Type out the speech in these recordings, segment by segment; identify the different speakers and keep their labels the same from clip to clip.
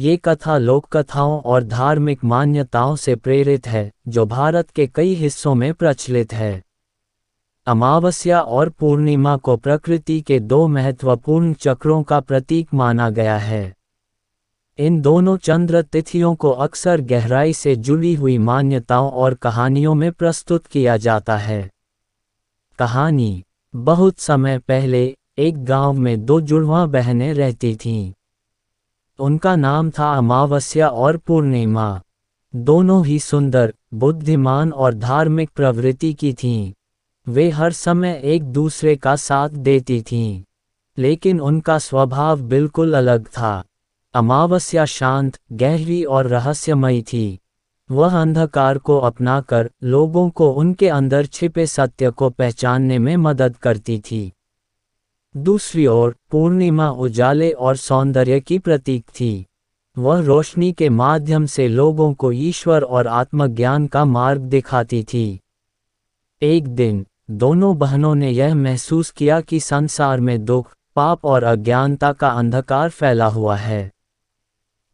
Speaker 1: ये कथा लोक कथाओं और धार्मिक मान्यताओं से प्रेरित है जो भारत के कई हिस्सों में प्रचलित है। अमावस्या और पूर्णिमा को प्रकृति के दो महत्वपूर्ण चक्रों का प्रतीक माना गया है। इन दोनों चंद्र तिथियों को अक्सर गहराई से जुड़ी हुई मान्यताओं और कहानियों में प्रस्तुत किया जाता है। कहानी: बहुत समय पहले एक गांव में दो जुड़वां बहनें रहती थीं। उनका नाम था अमावस्या और पूर्णिमा। दोनों ही सुंदर, बुद्धिमान और धार्मिक प्रवृत्ति की थीं। वे हर समय एक दूसरे का साथ देती थीं, लेकिन उनका स्वभाव बिल्कुल अलग था। अमावस्या शांत, गहरी और रहस्यमयी थी। वह अंधकार को अपनाकर लोगों को उनके अंदर छिपे सत्य को पहचानने में मदद करती थी। दूसरी ओर पूर्णिमा उजाले और सौंदर्य की प्रतीक थी। वह रोशनी के माध्यम से लोगों को ईश्वर और आत्मज्ञान का मार्ग दिखाती थी। एक दिन दोनों बहनों ने यह महसूस किया कि संसार में दुख, पाप और अज्ञानता का अंधकार फैला हुआ है।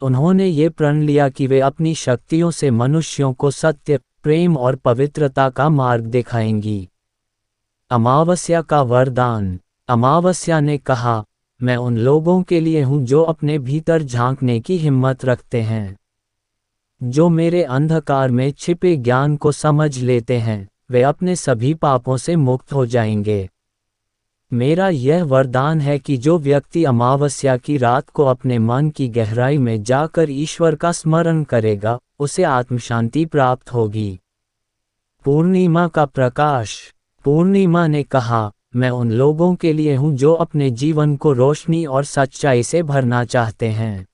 Speaker 1: उन्होंने ये प्रण लिया कि वे अपनी शक्तियों से मनुष्यों को सत्य, प्रेम और पवित्रता का मार्ग दिखाएंगी। अमावस्या का वरदान: अमावस्या ने कहा, मैं उन लोगों के लिए हूँ जो अपने भीतर झांकने की हिम्मत रखते हैं, जो मेरे अंधकार में छिपे ज्ञान को समझ लेते हैं, वे अपने सभी पापों से मुक्त हो जाएंगे। मेरा यह वरदान है कि जो व्यक्ति अमावस्या की रात को अपने मन की गहराई में जाकर ईश्वर का स्मरण करेगा, उसे आत्मशांति प्राप्त होगी। पूर्णिमा का प्रकाश: पूर्णिमा ने कहा, मैं उन लोगों के लिए हूँ जो अपने जीवन को रोशनी और सच्चाई से भरना चाहते हैं।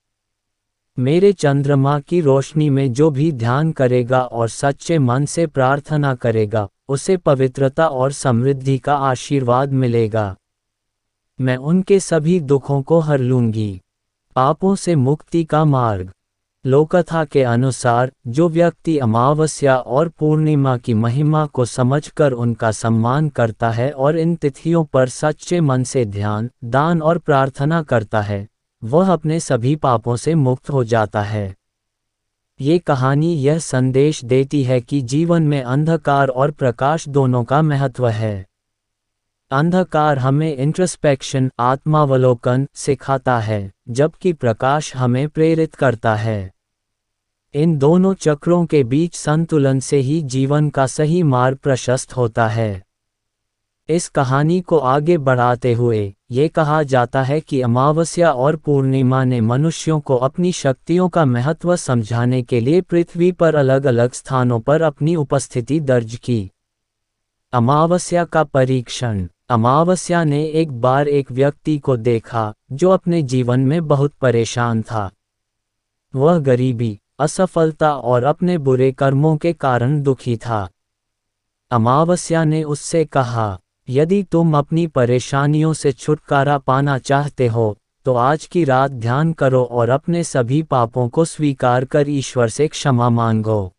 Speaker 1: मेरे चंद्रमा की रोशनी में जो भी ध्यान करेगा और सच्चे मन से प्रार्थना करेगा, उसे पवित्रता और समृद्धि का आशीर्वाद मिलेगा। मैं उनके सभी दुखों को हर लूंगी। पापों से मुक्ति का मार्ग: लोककथा के अनुसार जो व्यक्ति अमावस्या और पूर्णिमा की महिमा को समझकर उनका सम्मान करता है और इन तिथियों पर सच्चे मन से ध्यान, दान और प्रार्थना करता है, वह अपने सभी पापों से मुक्त हो जाता है। ये कहानी यह संदेश देती है कि जीवन में अंधकार और प्रकाश दोनों का महत्व है। अंधकार हमें इंट्रोस्पेक्शन, आत्मावलोकन सिखाता है, जबकि प्रकाश हमें प्रेरित करता है। इन दोनों चक्रों के बीच संतुलन से ही जीवन का सही मार्ग प्रशस्त होता है। इस कहानी को आगे बढ़ाते हुए ये कहा जाता है कि अमावस्या और पूर्णिमा ने मनुष्यों को अपनी शक्तियों का महत्व समझाने के लिए पृथ्वी पर अलग अलग स्थानों पर अपनी उपस्थिति दर्ज की। अमावस्या का परीक्षण: अमावस्या ने एक बार एक व्यक्ति को देखा जो अपने जीवन में बहुत परेशान था। वह गरीबी, असफलता और अपने बुरे कर्मों के कारण दुखी था। अमावस्या ने उससे कहा, यदि तुम अपनी परेशानियों से छुटकारा पाना चाहते हो, तो आज की रात ध्यान करो और अपने सभी पापों को स्वीकार कर ईश्वर से क्षमा मांगो।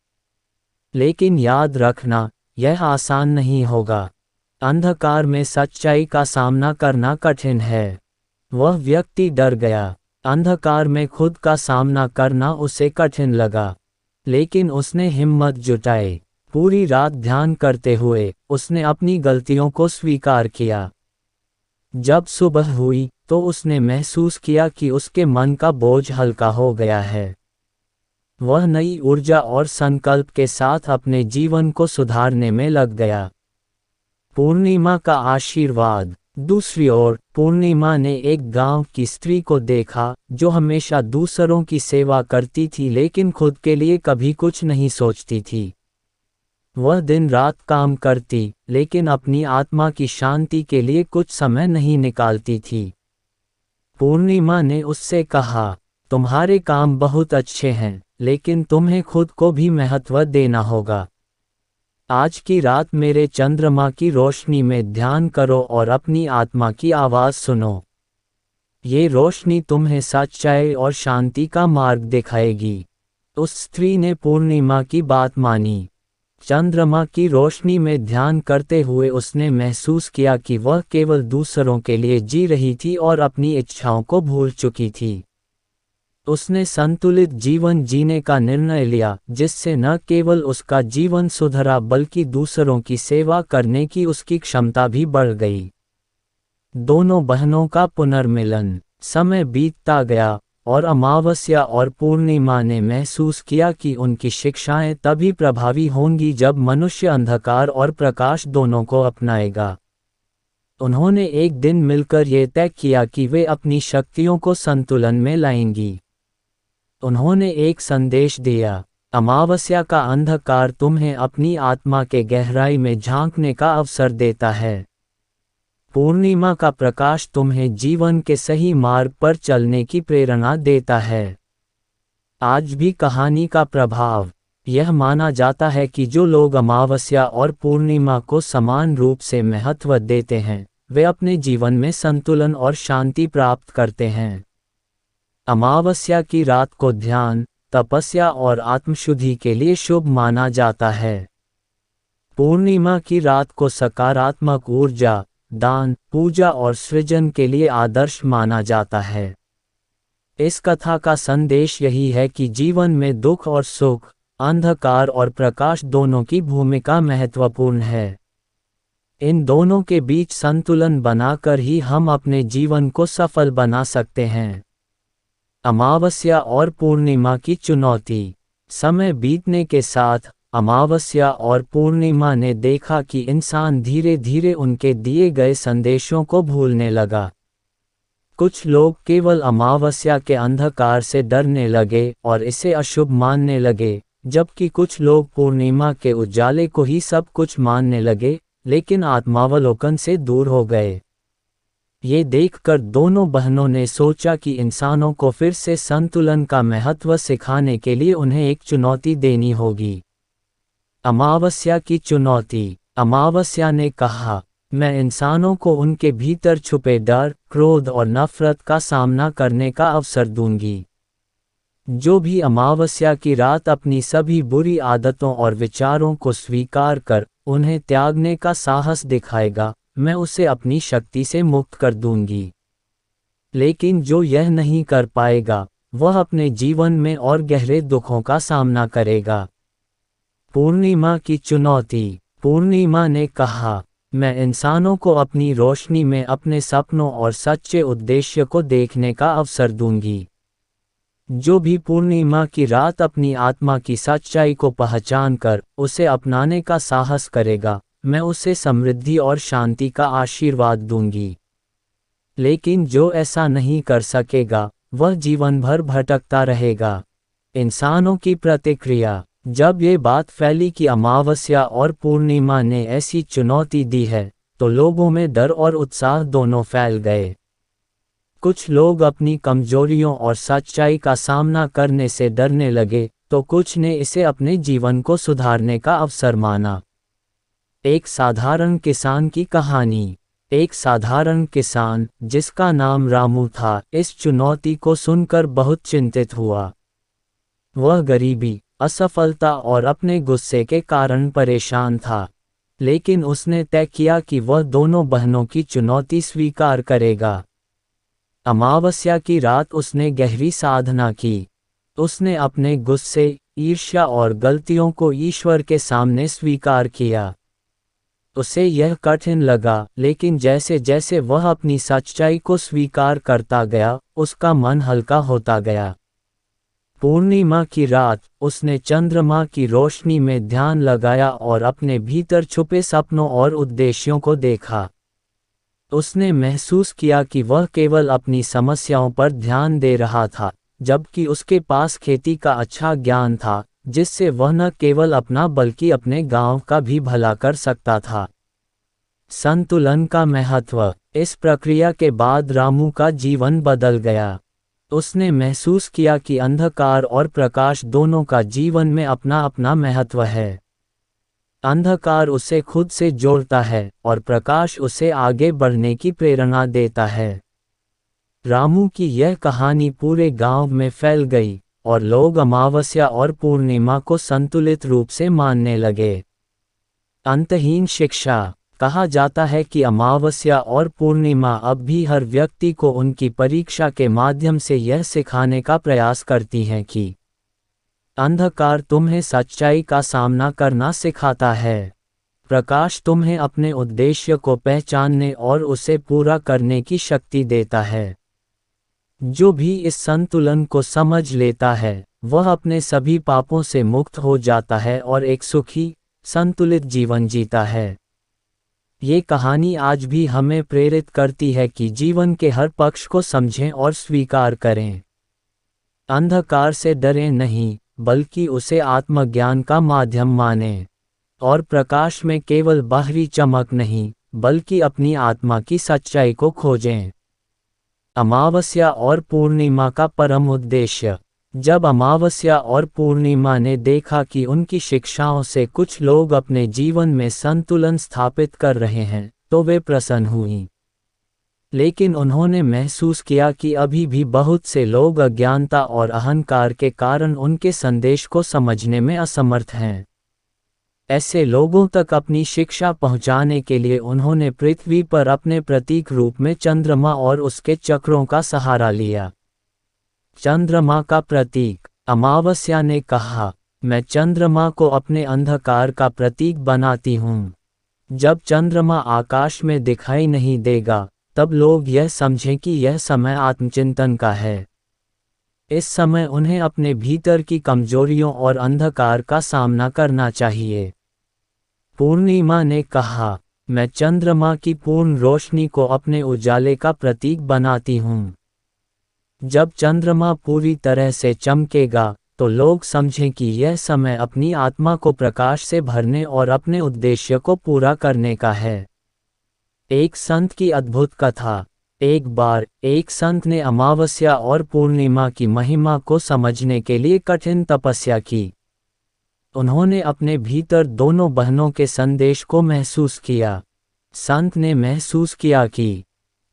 Speaker 1: लेकिन याद रखना, यह आसान नहीं होगा। अंधकार में सच्चाई का सामना करना कठिन है। वह व्यक्ति डर गया। अंधकार में खुद का सामना करना उसे कठिन लगा, लेकिन उसने हिम्मत जुटाई। पूरी रात ध्यान करते हुए उसने अपनी गलतियों को स्वीकार किया। जब सुबह हुई तो उसने महसूस किया कि उसके मन का बोझ हल्का हो गया है। वह नई ऊर्जा और संकल्प के साथ अपने जीवन को सुधारने में लग गया। पूर्णिमा का आशीर्वाद: दूसरी ओर पूर्णिमा ने एक गांव की स्त्री को देखा जो हमेशा दूसरों की सेवा करती थी लेकिन खुद के लिए कभी कुछ नहीं सोचती थी। वह दिन रात काम करती, लेकिन अपनी आत्मा की शांति के लिए कुछ समय नहीं निकालती थी। पूर्णिमा ने उससे कहा, तुम्हारे काम बहुत अच्छे हैं, लेकिन तुम्हें खुद को भी महत्व देना होगा। आज की रात मेरे चंद्रमा की रोशनी में ध्यान करो और अपनी आत्मा की आवाज़ सुनो। ये रोशनी तुम्हें सच्चाई और शांति का मार्ग दिखाएगी। उस स्त्री ने पूर्णिमा की बात मानी। चंद्रमा की रोशनी में ध्यान करते हुए उसने महसूस किया कि वह केवल दूसरों के लिए जी रही थी और अपनी इच्छाओं को भूल चुकी थी। उसने संतुलित जीवन जीने का निर्णय लिया, जिससे न केवल उसका जीवन सुधरा बल्कि दूसरों की सेवा करने की उसकी क्षमता भी बढ़ गई। दोनों बहनों का पुनर्मिलन। समय बीतता गया और अमावस्या और पूर्णिमा ने महसूस किया कि उनकी शिक्षाएं तभी प्रभावी होंगी जब मनुष्य अंधकार और प्रकाश दोनों को अपनाएगा। उन्होंने एक दिन मिलकर ये तय किया कि वे अपनी शक्तियों को संतुलन में लाएंगी। उन्होंने एक संदेश दिया, अमावस्या का अंधकार तुम्हें अपनी आत्मा के गहराई में झांकने का अवसर देता है। पूर्णिमा का प्रकाश तुम्हें जीवन के सही मार्ग पर चलने की प्रेरणा देता है। आज भी कहानी का प्रभाव। यह माना जाता है कि जो लोग अमावस्या और पूर्णिमा को समान रूप से महत्व देते हैं, वे अपने जीवन में संतुलन और शांति प्राप्त करते हैं। अमावस्या की रात को ध्यान, तपस्या और आत्मशुद्धि के लिए शुभ माना जाता है। पूर्णिमा की रात को सकारात्मक ऊर्जा, दान, पूजा और सृजन के लिए आदर्श माना जाता है। इस कथा का संदेश यही है कि जीवन में दुख और सुख, अंधकार और प्रकाश दोनों की भूमिका महत्वपूर्ण है। इन दोनों के बीच संतुलन बनाकर ही हम अपने जीवन को सफल बना सकते हैं। अमावस्या और पूर्णिमा की चुनौती। समय बीतने के साथ अमावस्या और पूर्णिमा ने देखा कि इंसान धीरे धीरे उनके दिए गए संदेशों को भूलने लगा। कुछ लोग केवल अमावस्या के अंधकार से डरने लगे और इसे अशुभ मानने लगे, जबकि कुछ लोग पूर्णिमा के उजाले को ही सब कुछ मानने लगे, लेकिन आत्मावलोकन से दूर हो गए। ये देखकर दोनों बहनों ने सोचा कि इंसानों को फिर से संतुलन का महत्व सिखाने के लिए उन्हें एक चुनौती देनी होगी। अमावस्या की चुनौती। अमावस्या ने कहा, मैं इंसानों को उनके भीतर छुपे डर, क्रोध और नफरत का सामना करने का अवसर दूंगी। जो भी अमावस्या की रात अपनी सभी बुरी आदतों और विचारों को स्वीकार कर उन्हें त्यागने का साहस दिखाएगा, मैं उसे अपनी शक्ति से मुक्त कर दूंगी। लेकिन जो यह नहीं कर पाएगा, वह अपने जीवन में और गहरे दुखों का सामना करेगा। पूर्णिमा की चुनौती। पूर्णिमा ने कहा, मैं इंसानों को अपनी रोशनी में अपने सपनों और सच्चे उद्देश्य को देखने का अवसर दूंगी। जो भी पूर्णिमा की रात अपनी आत्मा की सच्चाई को पहचानकर उसे अपनाने का साहस करेगा, मैं उसे समृद्धि और शांति का आशीर्वाद दूंगी। लेकिन जो ऐसा नहीं कर सकेगा, वह जीवन भर भटकता रहेगा। इंसानों की प्रतिक्रिया। जब ये बात फैली कि अमावस्या और पूर्णिमा ने ऐसी चुनौती दी है, तो लोगों में डर और उत्साह दोनों फैल गए। कुछ लोग अपनी कमजोरियों और सच्चाई का सामना करने से डरने लगे, तो कुछ ने इसे अपने जीवन को सुधारने का अवसर माना। एक साधारण किसान की कहानी। एक साधारण किसान, जिसका नाम रामू था, इस चुनौती को सुनकर बहुत चिंतित हुआ। वह गरीबी, असफलता और अपने गुस्से के कारण परेशान था। लेकिन उसने तय किया कि वह दोनों बहनों की चुनौती स्वीकार करेगा। अमावस्या की रात उसने गहरी साधना की। उसने अपने गुस्से, ईर्ष्या और गलतियों को ईश्वर के सामने स्वीकार किया। उसे यह कठिन लगा, लेकिन जैसे जैसे वह अपनी सच्चाई को स्वीकार करता गया, उसका मन हल्का होता गया। पूर्णिमा की रात, उसने चंद्रमा की रोशनी में ध्यान लगाया और अपने भीतर छुपे सपनों और उद्देश्यों को देखा। उसने महसूस किया कि वह केवल अपनी समस्याओं पर ध्यान दे रहा था, जबकि उसके पास खेती का अच्छा ज्ञान था, जिससे वह न केवल अपना बल्कि अपने गांव का भी भला कर सकता था। संतुलन का महत्व। इस प्रक्रिया के बाद रामू का जीवन बदल गया। उसने महसूस किया कि अंधकार और प्रकाश दोनों का जीवन में अपना अपना महत्व है। अंधकार उसे खुद से जोड़ता है और प्रकाश उसे आगे बढ़ने की प्रेरणा देता है। रामू की यह कहानी पूरे गांव में फैल गई और लोग अमावस्या और पूर्णिमा को संतुलित रूप से मानने लगे। अंतहीन शिक्षा। कहा जाता है कि अमावस्या और पूर्णिमा अब भी हर व्यक्ति को उनकी परीक्षा के माध्यम से यह सिखाने का प्रयास करती हैं कि अंधकार तुम्हें सच्चाई का सामना करना सिखाता है। प्रकाश तुम्हें अपने उद्देश्य को पहचानने और उसे पूरा करने की शक्ति देता है। जो भी इस संतुलन को समझ लेता है वह अपने सभी पापों से मुक्त हो जाता है और एक सुखी, संतुलित जीवन जीता है। ये कहानी आज भी हमें प्रेरित करती है कि जीवन के हर पक्ष को समझें और स्वीकार करें। अंधकार से डरें नहीं, बल्कि उसे आत्मज्ञान का माध्यम मानें। और प्रकाश में केवल बाहरी चमक नहीं, बल्कि अपनी आत्मा की सच्चाई को खोजें। अमावस्या और पूर्णिमा का परम उद्देश्य। जब अमावस्या और पूर्णिमा ने देखा कि उनकी शिक्षाओं से कुछ लोग अपने जीवन में संतुलन स्थापित कर रहे हैं, तो वे प्रसन्न हुईं। लेकिन उन्होंने महसूस किया कि अभी भी बहुत से लोग अज्ञानता और अहंकार के कारण उनके संदेश को समझने में असमर्थ हैं। ऐसे लोगों तक अपनी शिक्षा पहुंचाने के लिए उन्होंने पृथ्वी पर अपने प्रतीक रूप में चंद्रमा और उसके चक्रों का सहारा लिया। चंद्रमा का प्रतीक। अमावस्या ने कहा, मैं चंद्रमा को अपने अंधकार का प्रतीक बनाती हूँ। जब चंद्रमा आकाश में दिखाई नहीं देगा, तब लोग यह समझें कि यह समय आत्मचिंतन का है। इस समय उन्हें अपने भीतर की कमजोरियों और अंधकार का सामना करना चाहिए। पूर्णिमा ने कहा, मैं चंद्रमा की पूर्ण रोशनी को अपने उजाले का प्रतीक बनाती हूँ। जब चंद्रमा पूरी तरह से चमकेगा, तो लोग समझें कि यह समय अपनी आत्मा को प्रकाश से भरने और अपने उद्देश्य को पूरा करने का है। एक संत की अद्भुत कथा। एक बार एक संत ने अमावस्या और पूर्णिमा की महिमा को समझने के लिए कठिन तपस्या की। उन्होंने अपने भीतर दोनों बहनों के संदेश को महसूस किया। संत ने महसूस किया कि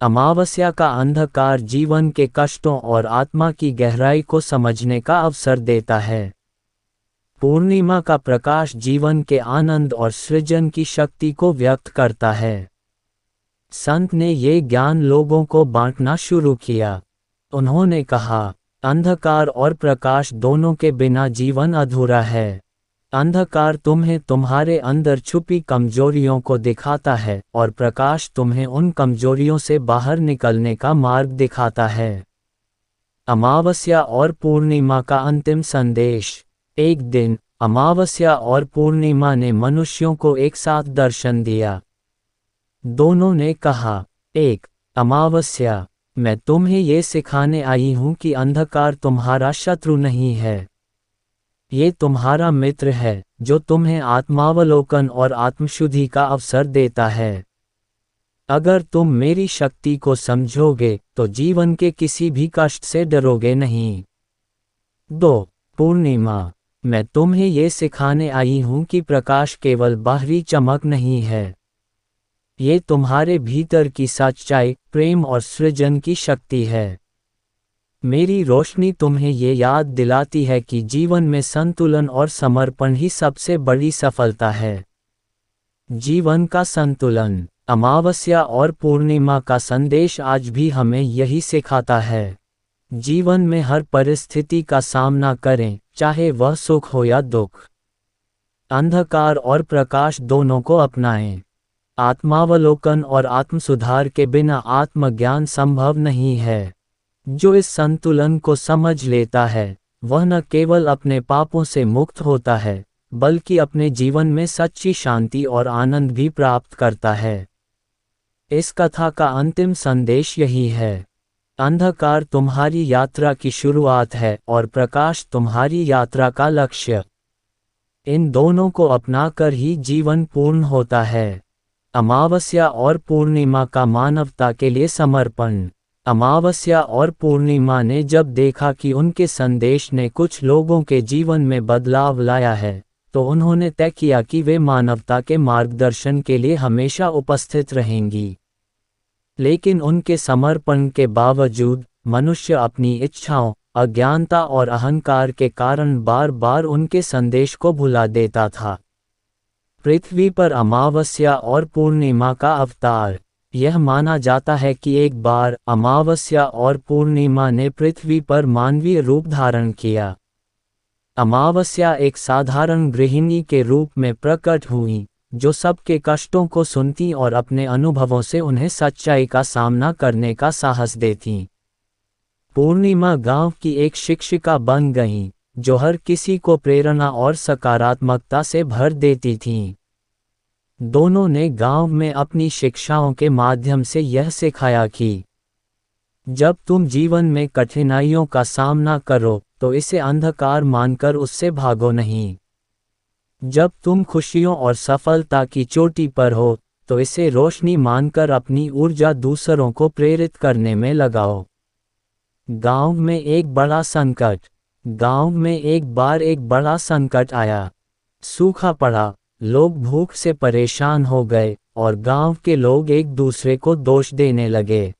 Speaker 1: अमावस्या का अंधकार जीवन के कष्टों और आत्मा की गहराई को समझने का अवसर देता है। पूर्णिमा का प्रकाश जीवन के आनंद और सृजन की शक्ति को व्यक्त करता है। संत ने ये ज्ञान लोगों को बांटना शुरू किया। उन्होंने कहा, अंधकार और प्रकाश दोनों के बिना जीवन अधूरा है। अंधकार तुम्हें तुम्हारे अंदर छुपी कमजोरियों को दिखाता है और प्रकाश तुम्हें उन कमजोरियों से बाहर निकलने का मार्ग दिखाता है। अमावस्या और पूर्णिमा का अंतिम संदेश। एक दिन अमावस्या और पूर्णिमा ने मनुष्यों को एक साथ दर्शन दिया। दोनों ने कहा, एक अमावस्या, मैं तुम्हें ये सिखाने आई हूँ कि अंधकार तुम्हारा शत्रु नहीं है। ये तुम्हारा मित्र है, जो तुम्हें आत्मावलोकन और आत्मशुद्धि का अवसर देता है। अगर तुम मेरी शक्ति को समझोगे, तो जीवन के किसी भी कष्ट से डरोगे नहीं। 2. पूर्णिमा, मैं तुम्हें ये सिखाने आई हूँ कि प्रकाश केवल बाहरी चमक नहीं है। ये तुम्हारे भीतर की सच्चाई, प्रेम और सृजन की शक्ति है। मेरी रोशनी तुम्हें ये याद दिलाती है कि जीवन में संतुलन और समर्पण ही सबसे बड़ी सफलता है। जीवन का संतुलन। अमावस्या और पूर्णिमा का संदेश आज भी हमें यही सिखाता है। जीवन में हर परिस्थिति का सामना करें, चाहे वह सुख हो या दुख। अंधकार और प्रकाश दोनों को अपनाएं। आत्मावलोकन और आत्मसुधार के बिना आत्मज्ञान संभव नहीं है। जो इस संतुलन को समझ लेता है, वह न केवल अपने पापों से मुक्त होता है, बल्कि अपने जीवन में सच्ची शांति और आनंद भी प्राप्त करता है। इस कथा का अंतिम संदेश यही है। अंधकार तुम्हारी यात्रा की शुरुआत है और प्रकाश तुम्हारी यात्रा का लक्ष्य। इन दोनों को अपनाकर ही जीवन पूर्ण होता है। अमावस्या और पूर्णिमा का मानवता के लिए समर्पण। अमावस्या और पूर्णिमा ने जब देखा कि उनके संदेश ने कुछ लोगों के जीवन में बदलाव लाया है, तो उन्होंने तय किया कि वे मानवता के मार्गदर्शन के लिए हमेशा उपस्थित रहेंगी। लेकिन उनके समर्पण के बावजूद मनुष्य अपनी इच्छाओं, अज्ञानता और अहंकार के कारण बार बार उनके संदेश को भुला देता था। पृथ्वी पर अमावस्या और पूर्णिमा का अवतार। यह माना जाता है कि एक बार अमावस्या और पूर्णिमा ने पृथ्वी पर मानवीय रूप धारण किया। अमावस्या एक साधारण गृहिणी के रूप में प्रकट हुई, जो सबके कष्टों को सुनती और अपने अनुभवों से उन्हें सच्चाई का सामना करने का साहस देती। पूर्णिमा गांव की एक शिक्षिका बन गईं, जो हर किसी को प्रेरणा और सकारात्मकता से भर देती थीं। दोनों ने गांव में अपनी शिक्षाओं के माध्यम से यह सिखाया कि जब तुम जीवन में कठिनाइयों का सामना करो तो इसे अंधकार मानकर उससे भागो नहीं। जब तुम खुशियों और सफलता की चोटी पर हो तो इसे रोशनी मानकर अपनी ऊर्जा दूसरों को प्रेरित करने में लगाओ। गांव में एक बड़ा संकट। गांव में एक बार एक बड़ा संकट आया। सूखा पड़ा, लोग भूख से परेशान हो गए और गांव के लोग एक दूसरे को दोष देने लगे।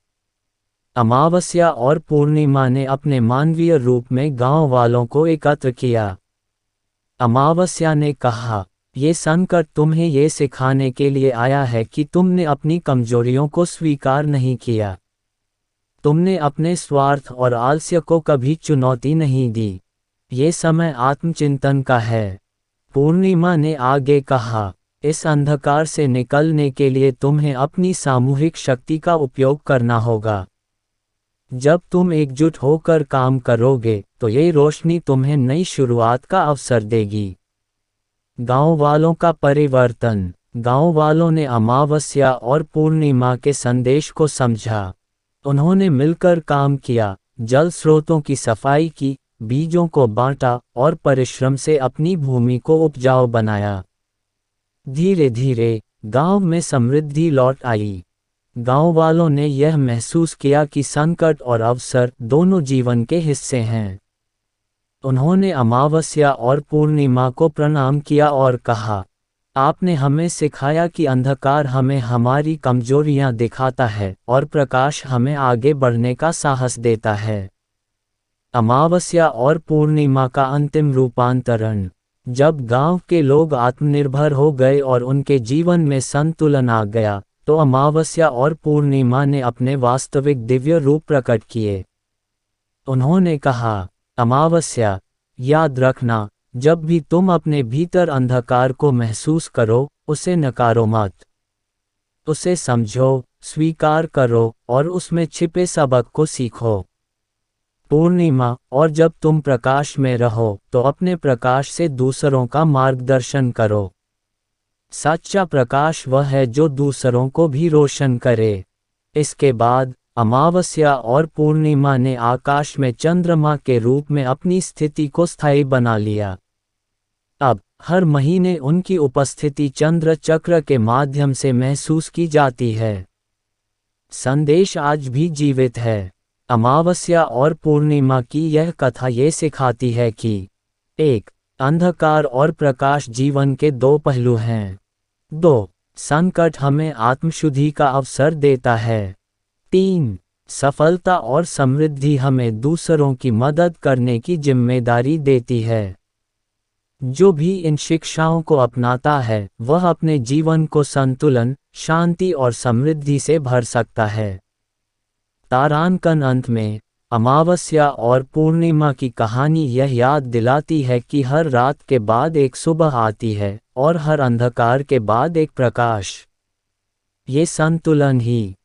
Speaker 1: अमावस्या और पूर्णिमा ने अपने मानवीय रूप में गांव वालों को एकत्र किया। अमावस्या ने कहा, ये संकट तुम्हें ये सिखाने के लिए आया है कि तुमने अपनी कमजोरियों को स्वीकार नहीं किया। तुमने अपने स्वार्थ और आलस्य को कभी चुनौती नहीं दी। ये समय आत्मचिंतन का है। पूर्णिमा ने आगे कहा, इस अंधकार से निकलने के लिए तुम्हें अपनी सामूहिक शक्ति का उपयोग करना होगा। जब तुम एकजुट होकर काम करोगे तो ये रोशनी तुम्हें नई शुरुआत का अवसर देगी। गांव वालों का परिवर्तन। गांव वालों ने अमावस्या और पूर्णिमा के संदेश को समझा। उन्होंने मिलकर काम किया, जल स्रोतों की सफाई की, बीजों को बांटा और परिश्रम से अपनी भूमि को उपजाऊ बनाया। धीरे धीरे गांव में समृद्धि लौट आई। गांव वालों ने यह महसूस किया कि संकट और अवसर दोनों जीवन के हिस्से हैं। उन्होंने अमावस्या और पूर्णिमा को प्रणाम किया और कहा, आपने हमें सिखाया कि अंधकार हमें हमारी कमजोरियां दिखाता है और प्रकाश हमें आगे बढ़ने का साहस देता है। अमावस्या और पूर्णिमा का अंतिम रूपांतरण। जब गांव के लोग आत्मनिर्भर हो गए और उनके जीवन में संतुलन आ गया, तो अमावस्या और पूर्णिमा ने अपने वास्तविक दिव्य रूप प्रकट किए। उन्होंने कहा, अमावस्या, याद रखना, जब भी तुम अपने भीतर अंधकार को महसूस करो, उसे नकारो मत। उसे समझो, स्वीकार करो और उसमें छिपे सबक को सीखो। पूर्णिमा, और जब तुम प्रकाश में रहो तो अपने प्रकाश से दूसरों का मार्गदर्शन करो। सच्चा प्रकाश वह है जो दूसरों को भी रोशन करे। इसके बाद अमावस्या और पूर्णिमा ने आकाश में चंद्रमा के रूप में अपनी स्थिति को स्थायी बना लिया। अब हर महीने उनकी उपस्थिति चंद्र चक्र के माध्यम से महसूस की जाती है। संदेश आज भी जीवित है। अमावस्या और पूर्णिमा की यह कथा ये सिखाती है कि 1. अंधकार और प्रकाश जीवन के दो पहलू हैं। 2. संकट हमें आत्मशुद्धि का अवसर देता है। 3. सफलता और समृद्धि हमें दूसरों की मदद करने की जिम्मेदारी देती है। जो भी इन शिक्षाओं को अपनाता है वह अपने जीवन को संतुलन, शांति और समृद्धि से भर सकता है। तारांकन। अंत में अमावस्या और पूर्णिमा की कहानी यह याद दिलाती है कि हर रात के बाद एक सुबह आती है और हर अंधकार के बाद एक प्रकाश। ये संतुलन ही